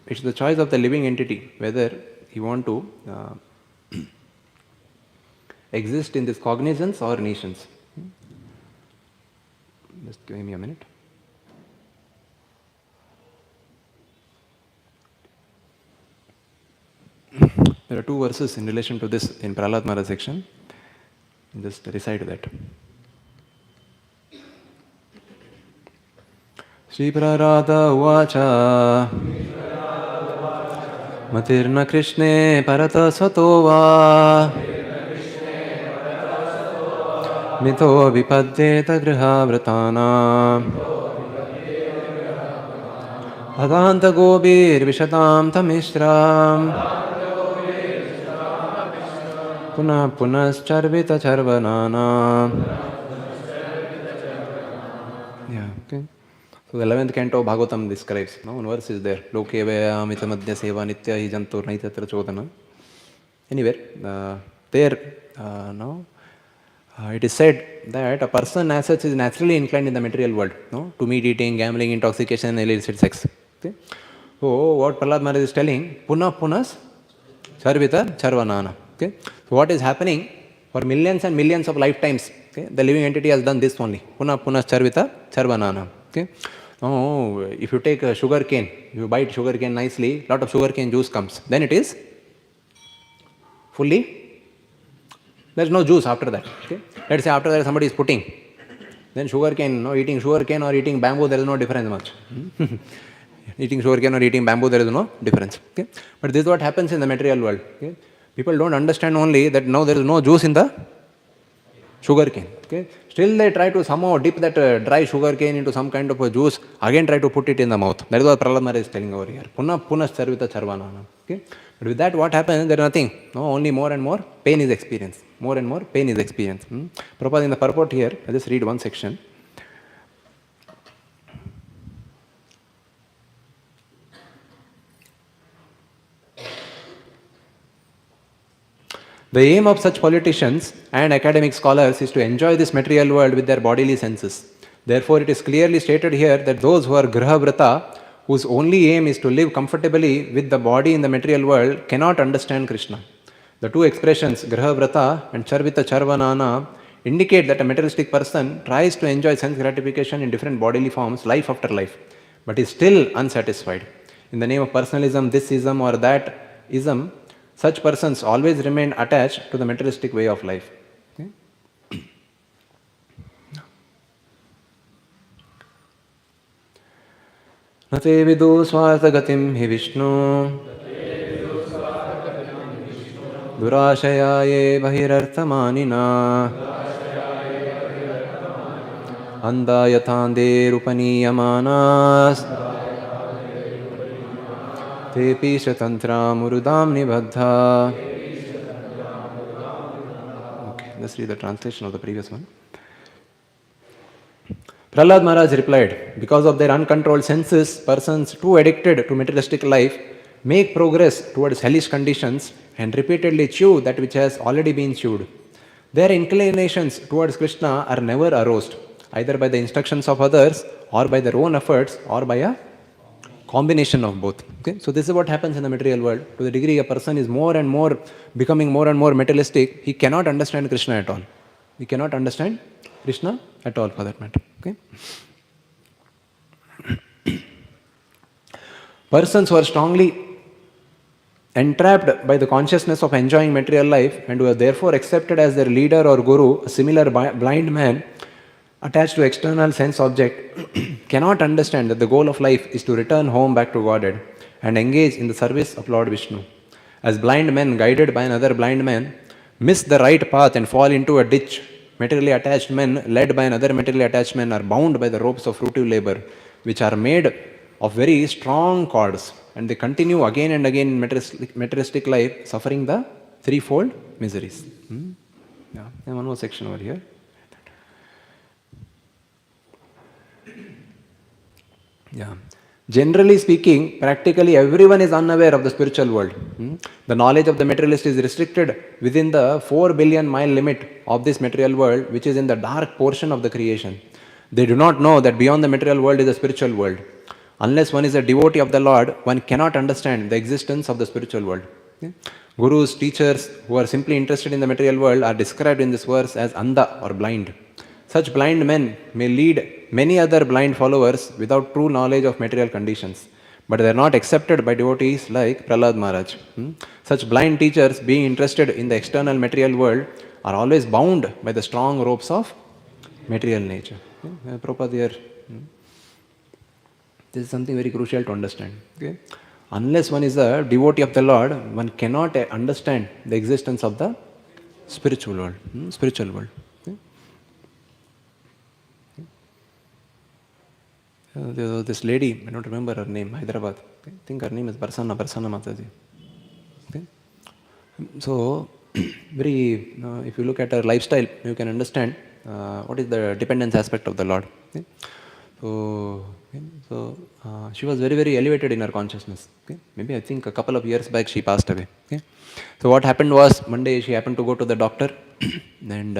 it's the choice of the living entity whether he want to exist in this cognizance or nations. Just give me a minute. There are two verses in relation to this in Prahlad Maharaj section. Just recite that. Shri Prarada Uvacha Matirna Krishne Parata Satova Mito Vipadyeta Griha Vratana Adanta Gobir Vishatam Tamishram Puna Punas Charvita Charvanana. Yeah, okay. So the 11th canto of Bhagavatam describes, one verse is there, Loke Vaya Amita Madhya Seva Nitya Hi Jantur Naitatra Chodana. Anywhere, there, it is said that a person as such is naturally inclined in the material world, to meat eating, gambling, intoxication, illicit sex. So what Prahlad Maharaj is telling, Puna Punas Charvita Charvanana. So what is happening for millions and millions of lifetimes, the living entity has done this only. Puna Punas Charvita Charvanana. Now, if you take a sugar cane, if you bite sugar cane nicely, lot of sugar cane juice comes. Then it is fully, there is no juice after that. Let's say after that somebody is putting, then sugar cane, eating sugar cane or eating bamboo, there is no difference much. Eating sugar cane or eating bamboo, there is no difference. But this is what happens in the material world. People don't understand only that now there is no juice in the sugar cane. Still they try to somehow dip that dry sugar cane into some kind of a juice, again try to put it in the mouth. That is what Prahlad Maharaj is telling over here. Punah punah charvita charvanana. Okay? But with that what happens? There is nothing. No, only more and more pain is experienced. More and more pain is experienced. Prabhupada in the purport here, I'll just read one section. The aim of such politicians and academic scholars is to enjoy this material world with their bodily senses. Therefore, it is clearly stated here that those who are Grihavrata, whose only aim is to live comfortably with the body in the material world, cannot understand Krishna. The two expressions, Grihavrata and Charvita Charvanana, indicate that a materialistic person tries to enjoy sense gratification in different bodily forms, life after life, but is still unsatisfied. In the name of personalism, this ism or that ism, such persons always remain attached to the materialistic way of life. Okay? Nate vidu swarthagatim hi Vishnu durashayaye bahirarthamanina andayatande rupaniyamanas Tepi Shatantra Murudam Nibadha. Okay, let's read the translation of the previous one. Prahlad Maharaj replied, because of their uncontrolled senses, persons too addicted to materialistic life make progress towards hellish conditions and repeatedly chew that which has already been chewed. Their inclinations towards Krishna are never aroused, either by the instructions of others or by their own efforts or by a combination of both. Okay? So this is what happens in the material world. To the degree a person is more and more becoming more and more materialistic, he cannot understand Krishna at all. He cannot understand Krishna at all for that matter. Okay? Persons who are strongly entrapped by the consciousness of enjoying material life and who are therefore accepted as their leader or guru, a similar blind man attached to external sense object cannot understand that the goal of life is to return home back to Godhead and engage in the service of Lord Vishnu. As blind men guided by another blind man miss the right path and fall into a ditch, materially attached men led by another materially attached man are bound by the ropes of fruitive labor, which are made of very strong cords, and they continue again and again in materialistic life, suffering the threefold miseries. Yeah, and one more section over here. Yeah. Generally speaking, practically everyone is unaware of the spiritual world. The knowledge of the materialist is restricted within the 4 billion mile limit of this material world, which is in the dark portion of the creation. They do not know that beyond the material world is a spiritual world. Unless one is a devotee of the Lord, one cannot understand the existence of the spiritual world. Okay? Gurus, teachers who are simply interested in the material world are described in this verse as andha or blind. Such blind men may lead many other blind followers without true knowledge of material conditions, but they are not accepted by devotees like Prahlad Maharaj. Such blind teachers, being interested in the external material world, are always bound by the strong ropes of material nature. Prabhupada here, this is something very crucial to understand. Okay? Unless one is a devotee of the Lord, one cannot understand the existence of the spiritual world. Spiritual world. There was this lady, I don't remember her name, Hyderabad. Okay. I think her name is Barsana Mataji. Okay. So, if you look at her lifestyle, you can understand what is the dependence aspect of the Lord. Okay. So, she was very, very elevated in her consciousness. Okay. Maybe I think a couple of years back she passed away. Okay. So what happened was, one day she happened to go to the doctor and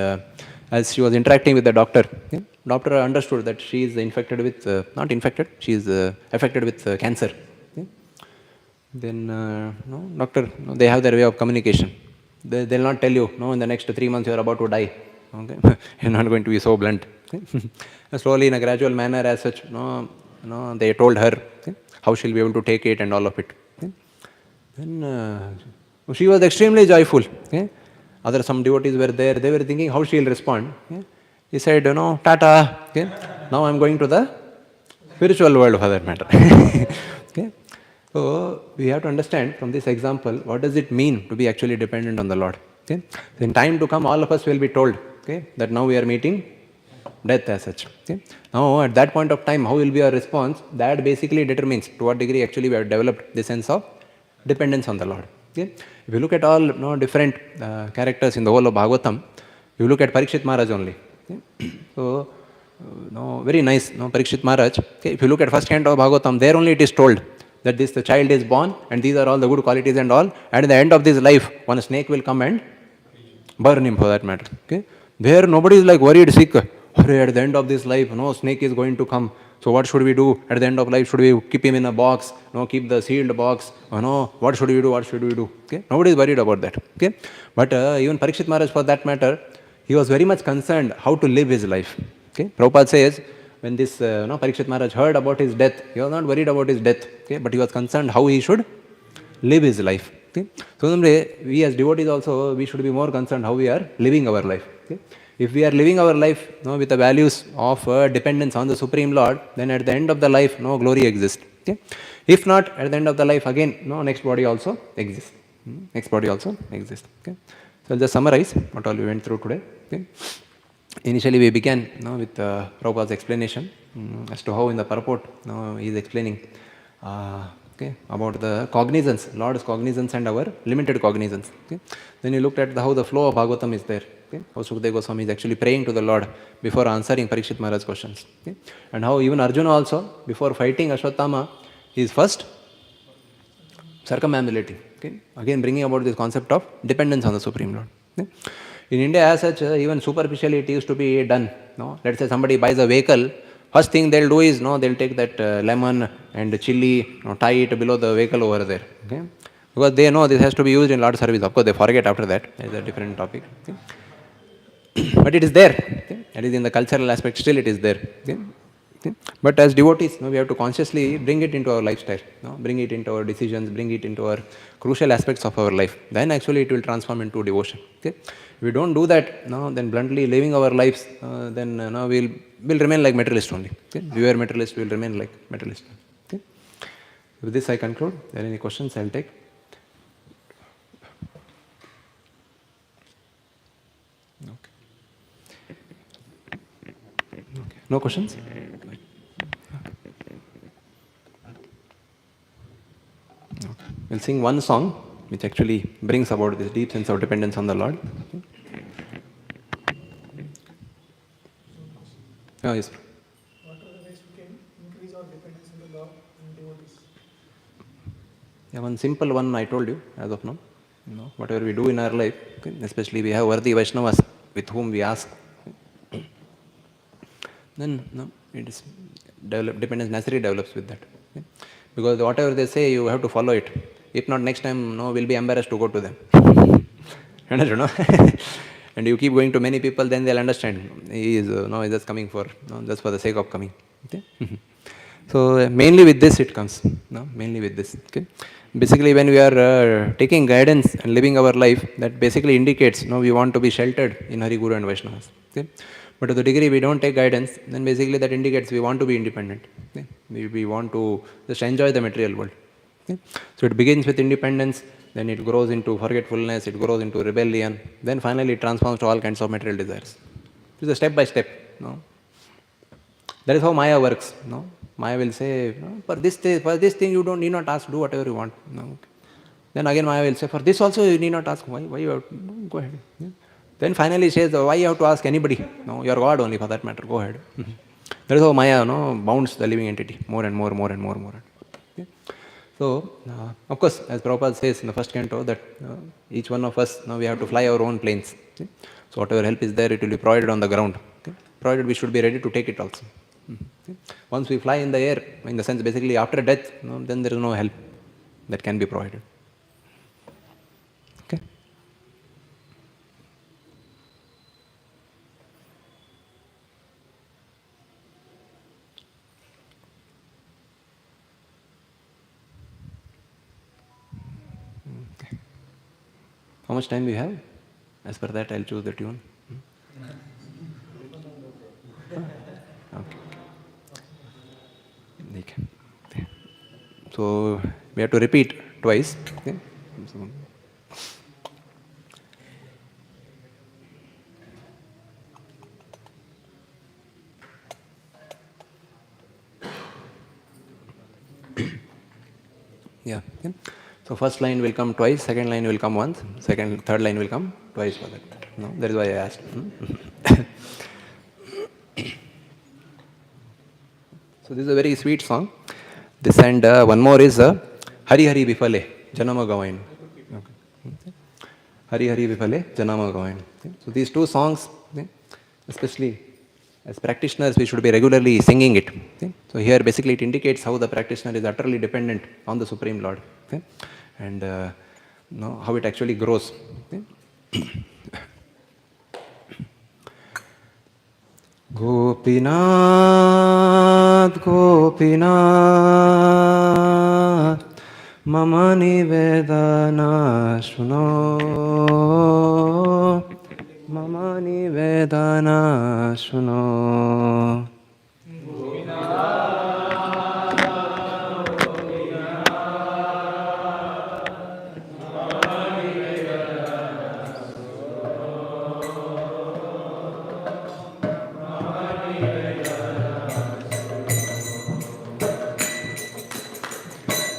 as she was interacting with the doctor, okay, doctor understood that she is infected with, not infected, she is affected with cancer. Okay. Then, doctor, they have their way of communication. They will not tell you, in the next 3 months you are about to die. Okay. You're not going to be so blunt. Okay. Slowly, in a gradual manner, as such, they told her how she'll be able to take it and all of it. Okay. Then she was extremely joyful. Okay. Some devotees were there, they were thinking how she'll respond. Okay. He said, Tata, okay. Now I'm going to the spiritual world for that matter. Okay. So we have to understand from this example, what does it mean to be actually dependent on the Lord. Okay. In time to come, all of us will be told that now we are meeting death as such. Okay? Now, at that point of time, how will be our response? That basically determines to what degree actually we have developed the sense of dependence on the Lord. Okay? If you look at all different characters in the whole of Bhagavatam, you look at Parikshit Maharaj only. Okay? So, very nice, Parikshit Maharaj. Okay? If you look at first canto of Bhagavatam, there only it is told that the child is born and these are all the good qualities and all, and at the end of this life, one snake will come and burn him for that matter. Okay? There nobody is like worried sick. Hurry, at the end of this life, no snake is going to come. So what should we do at the end of life? Should we keep him in a box? No, keep the sealed box. No, what should we do? What should we do? Okay? Nobody is worried about that. Okay? But even Parikshit Maharaj, for that matter, he was very much concerned how to live his life. Okay? Prabhupada says, when this Parikshit Maharaj heard about his death, he was not worried about his death, okay? But he was concerned how he should live his life. Okay? So someday, we as devotees also, we should be more concerned how we are living our life. Okay? If we are living our life with the values of dependence on the Supreme Lord, then at the end of the life, no glory exists. Okay? If not, at the end of the life, again, next body also exists. Next body also exists. Okay? So I'll just summarize what all we went through today. Okay? Initially, we began with Prabhupada's explanation as to how in the purport he is explaining about the cognizance, Lord's cognizance and our limited cognizance. Okay? Then you looked at how the flow of Bhagavatam is there. Okay? How Sukadeva Goswami is actually praying to the Lord before answering Parikshit Maharaj's questions. Okay? And how even Arjuna also, before fighting Ashwatthama, he is first circumambulating. Okay? Again, bringing about this concept of dependence on the Supreme Lord. Okay? In India, as such, even superficially it used to be done. No? Let's say somebody buys a vehicle, first thing they'll do is they'll take that lemon and chili, tie it below the vehicle over there. Okay? Because they know this has to be used in Lord's service. Of course, they forget after that. It's a different topic. Okay? But it is there. Okay? That is in the cultural aspect, still it is there. Okay? Okay? But as devotees, we have to consciously bring it into our lifestyle, bring it into our decisions, bring it into our crucial aspects of our life. Then actually it will transform into devotion. Okay? If we don't do that, then bluntly living our lives, then we'll remain like materialist only. Okay? We were materialist, we'll remain like materialist. Okay? With this I conclude. If there are any questions, I'll take. Okay. No questions? We'll sing one song which actually brings about this deep sense of dependence on the Lord. Oh, yes. What are the ways we can increase our dependence on the Lord and devotees? Yeah, one simple one I told you as of now. Whatever we do in our life, especially we have worthy Vaishnavas with whom we ask, then it is dependence naturally develops with that. Okay? Because whatever they say, you have to follow it. If not, next time, we'll be embarrassed to go to them. Understand, no? And you keep going to many people, then they'll understand. He is he's just coming for just for the sake of coming. Okay? So mainly with this it comes. Mainly with this. Okay? Basically, when we are taking guidance and living our life, that basically indicates we want to be sheltered in Hari, Guru and Vaishnavas. Okay? But to the degree we don't take guidance, then basically that indicates we want to be independent. Okay? We want to just enjoy the material world. Okay? So it begins with independence, then it grows into forgetfulness, it grows into rebellion, then finally it transforms to all kinds of material desires. It's a step by step. That is how Maya works. Maya will say, for this thing you don't need not ask, do whatever you want. Then again Maya will say, for this also you need not ask. Why you have to? Go ahead. Yeah. Then finally she says, why you have to ask anybody? You are God only for that matter. Go ahead. That is how Maya bounds the living entity more and more. Okay? So, of course, as Prabhupada says in the first canto, that each one of us, we have to fly our own planes. Okay? So, whatever help is there, it will be provided on the ground. Okay? Provided we should be ready to take it also. Okay? Once we fly in the air, in the sense basically after death, then there is no help that can be provided. Okay? How much time we have? As per that, I'll choose the tune. Okay. So we have to repeat twice. Okay. So, Yeah. Okay. So first line will come twice, second line will come once, third line will come twice for that. No, that is why I asked. So this is a very sweet song. This and one more is Hari Hari Bifale Janama Gavain. Okay. Hari Hari Bifale Janama Gavain. So these two songs, especially as practitioners, we should be regularly singing it. Okay? So here basically it indicates how the practitioner is utterly dependent on the Supreme Lord, okay? And how it actually grows. Okay? Gopinath, Gopinath, Mama Nivedana Shruno, Mama Nivedana Shruno.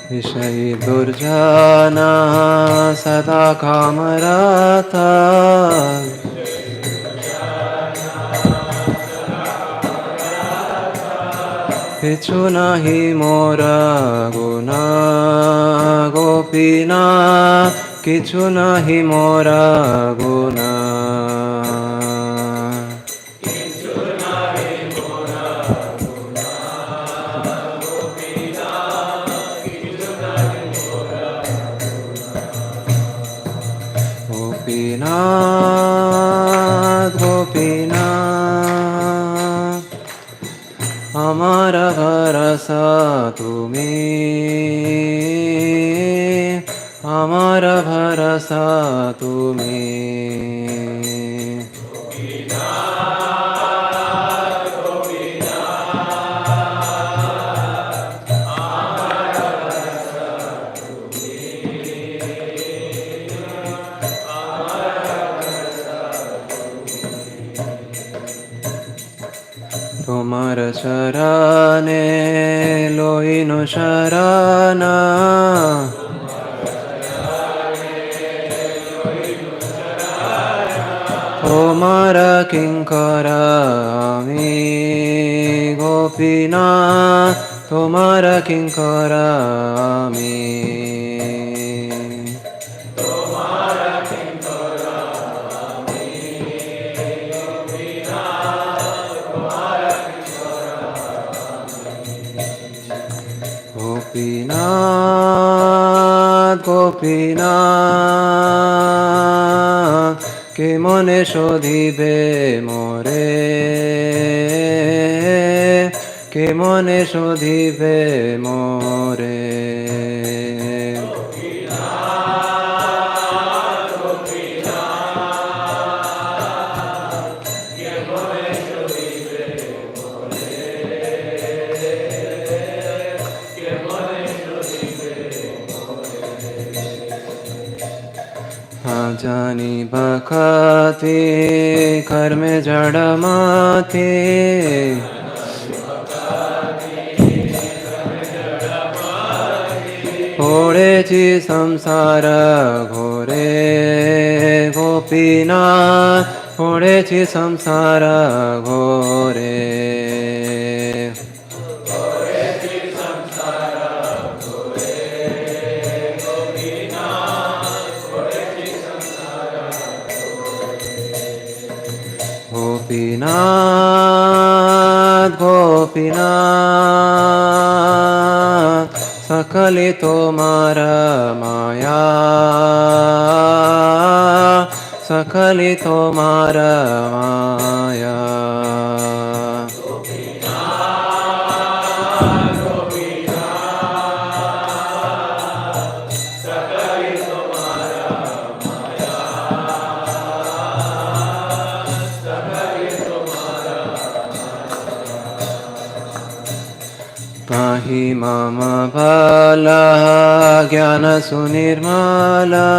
Vishai Durjana Sada Kamarata Pichu nahi mora guna Gopina Kichu nahi mora guna. Gopinath, Gopinath, Amara Bharasa Tumi, Amara Bharasa Tumi. তোমার শরণে লইনু শরণা তোমার কিঙ্কর আমি গোপীনাথ তোমার কিঙ্কর আমি গোপীনাথ গোপীনাথ কে মনে শোধিবে মোরে কে মনে শোধিবে মোরে জানি বাখাতে কর্মে জড়মাতে পড়েছি সংসার ঘোরে গোপীনাথ পড়েছি সংসার ঘোরে গোপীনাথ গোপীনাথ সকলে তোমার মায়া সকলে তোমার মায়া पाहि मम बाला ज्ञान सुनिर्मला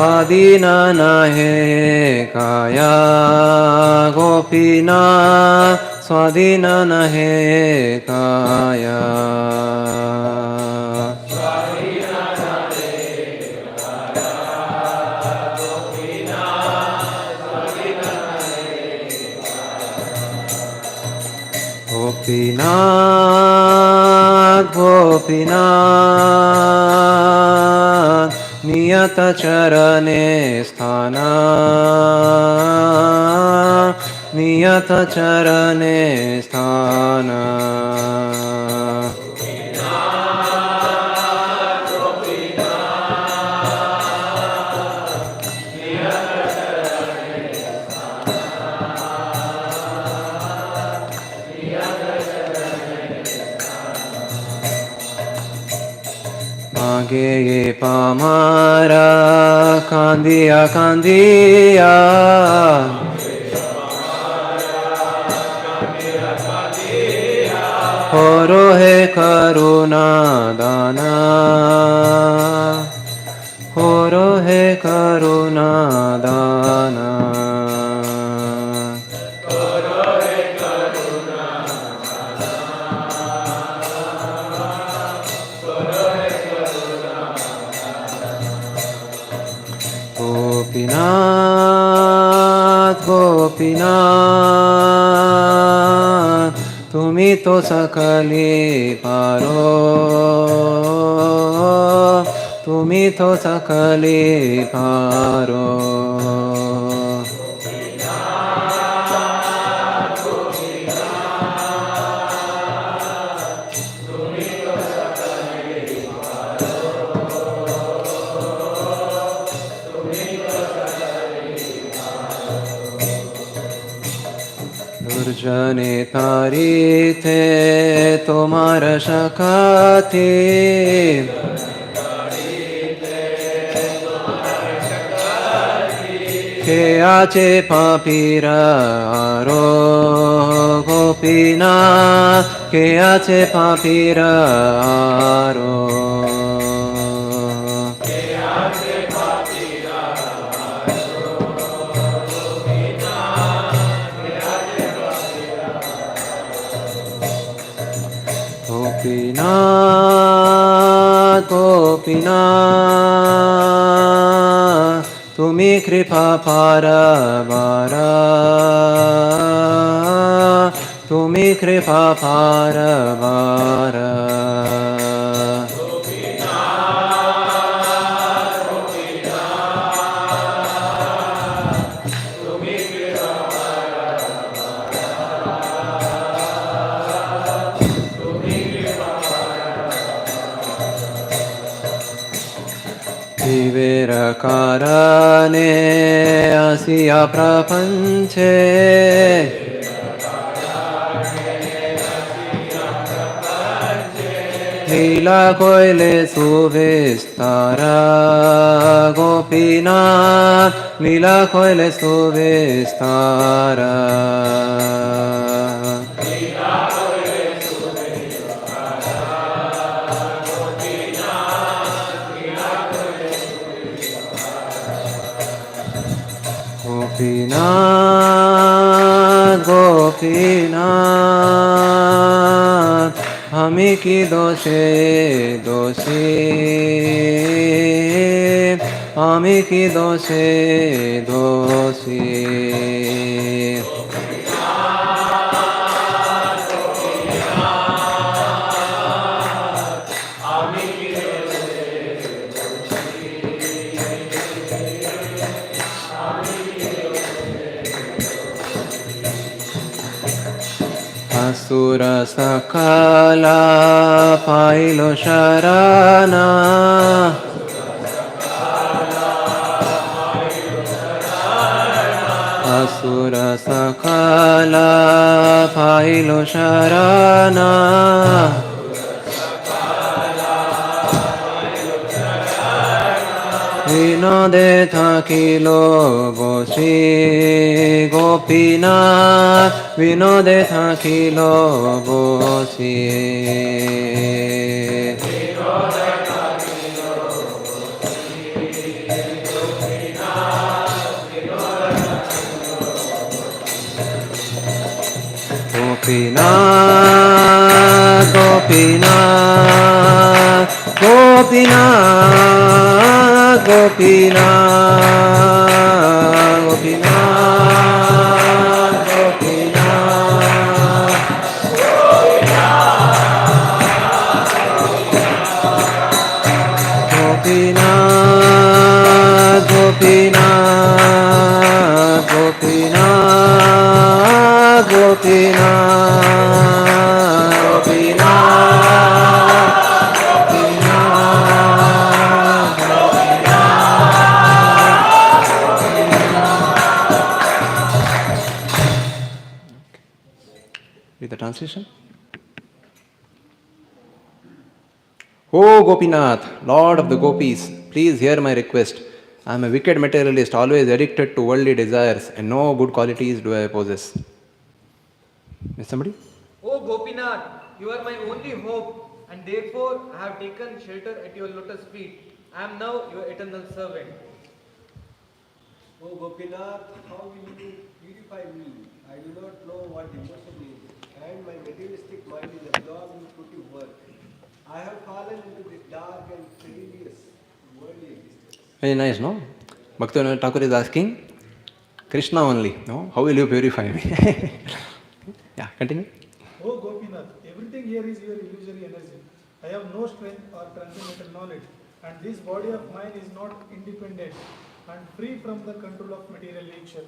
स्वाधीना nahe kaya gopina स्वाधीना nahe kaya Gopinath, Gopinath, Niyata charane sthana, Niyata charane sthana. Ge pamara kandiya kandiya Horo he karuna dana Horo he karuna dana Gopinath, Gopinath, tumi to sakali paro, tumi to sakali paro. Durjane tarite tomara shakati Ke ache papira aro gopinath Ke ache papira aro Gopinath, Gopinath, tumi kripa paravara, tumi kripa paravara. Vivekarane asya prapanche Lila koile suvistara Gopinath Lila koile suvistara Gopinath, Gopinath, hami ki doshe doshi, hami ki doshe doshi. Asura sakala pailo sharana Asura sakala pailo sharana Vinode thakilo boshi Gopinath Vinode thakilo boshi Gopinath, Gopinath, Gopinath, Gopinath, Gopinath, Gopinath. Gopinath, Gopinath, Gopinath, Gopinath, Gopinath, Read the translation. O Gopinath, Lord of the Gopis, please hear my request. I am a wicked materialist, always addicted to worldly desires, and no good qualities do I possess. Is somebody? O Gopinath, you are my only hope, and therefore I have taken shelter at your lotus feet. I am now your eternal servant. O Gopinath, how will you purify me? I do not know what devotion is, and my materialistic mind is absorbed in fruitive work. I have fallen into this dark and perilous worldly existence. Very nice, no? Bhaktivinoda Thakur is asking, Krishna only, no? How will you purify me? Yeah, continue. Oh Gopinath, everything here is your illusory energy. I have no strength or transcendental knowledge, and this body of mine is not independent and free from the control of material nature.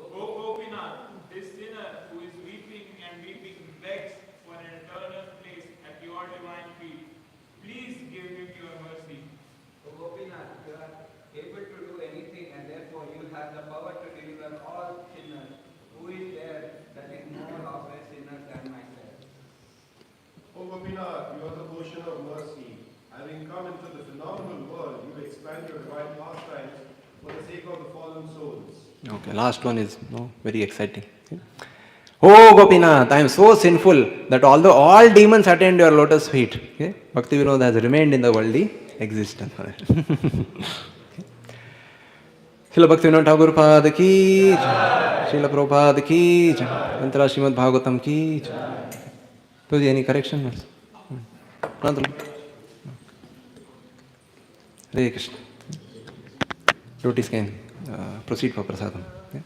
O Gopinath, this sinner who is weeping and weeping begs for an eternal place at your divine feet. Please give him your mercy. O Gopinath, you are able to do anything, and therefore you have the power to deliver all sinners. Who is there that is more of a sinner than myself? O Gopinath, you are the ocean of mercy. Having come into the phenomenal world, you expand your divine pastimes for the sake of the fallen souls. Okay, last one is very exciting. Oh Gopinath, I am so sinful that although all demons attend your lotus feet, okay, Bhakti Vinod has remained in the worldly existence. Srila Bhakti Vinod Thakur Pad ki, Srila Prabhupada ki, Antara Srimad Bhagavatam ki. So, any correction? Hare Krishna. Devotees can proceed for prasadam. Yeah?